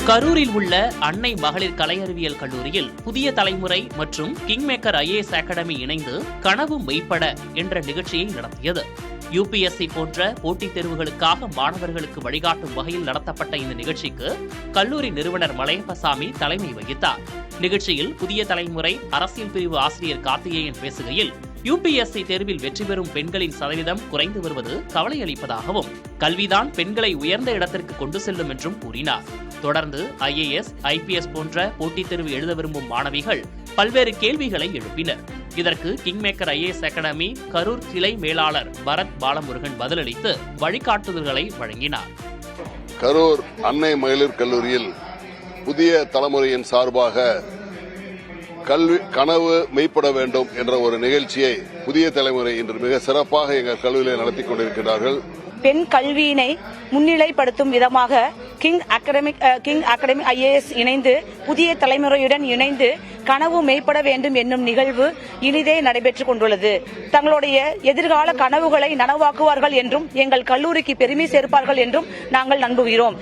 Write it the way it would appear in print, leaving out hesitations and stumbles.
கரூரில் உள்ள அன்னை மகளிர் கலை அறிவியல் கல்லூரியில் புதிய தலைமுறை மற்றும் கிங்மேக்கர் IAS அகாடமி இணைந்து கனவு மெய்ப்பட என்ற நிகழ்ச்சியை நடத்தியது. UPSC போன்ற போட்டித் தேர்வுகளுக்காக மாணவர்களுக்கு வழிகாட்டும் வகையில் நடத்தப்பட்ட இந்த நிகழ்ச்சிக்கு கல்லூரி நிறுவனர் மலையப்பசாமி தலைமை வகித்தார். நிகழ்ச்சியில் புதிய தலைமுறை அரசியல் பிரிவு ஆசிரியர் கார்த்திகேயன் பேசுகையில், UPSC தேர்வில் வெற்றி பெறும் பெண்களின் சதவீதம் குறைந்து வருவது கவலை அளிப்பதாகவும், கல்விதான் பெண்களை உயர்ந்த இடத்திற்கு கொண்டு செல்லும் என்றும் கூறினார். தொடர்ந்து IAS, IPS போன்ற போட்டித் தேர்வு எழுத விரும்பும் மாணவிகள் பல்வேறு கேள்விகளை எழுப்பினர். இதற்கு கிங்மேக்கர் IAS அகாடமி கரூர் கிளை மேலாளர் பரத் பாலமுருகன் பதிலளித்து வழிகாட்டுதல்களை வழங்கினார். கரூர் அன்னை மகளிர் கல்லூரியில் புதிய தலைமுறையின் சார்பாக கல்வி கனவு மெய்ப்பட வேண்டும் என்ற ஒரு நிகழ்ச்சியை புதிய தலைமுறை இன்று மிக சிறப்பாக எங்கள் கல்லூரியில் நடத்தி கொண்டிருக்கிறார்கள். பெண் கல்வியினை முன்னிலைப்படுத்தும் விதமாக கிங் அகாடமி IAS இணைந்து புதிய தலைமுறையுடன் இணைந்து கனவு மெய்ப்பட வேண்டும் என்னும் நிகழ்வு இனிதே நடைபெற்றுக் கொண்டுள்ளது. தங்களுடைய எதிர்கால கனவுகளை நனவாக்குவார்கள் என்றும் எங்கள் கல்லூரிக்கு பெருமை சேர்ப்பார்கள் என்றும் நாங்கள் நம்புகிறோம்.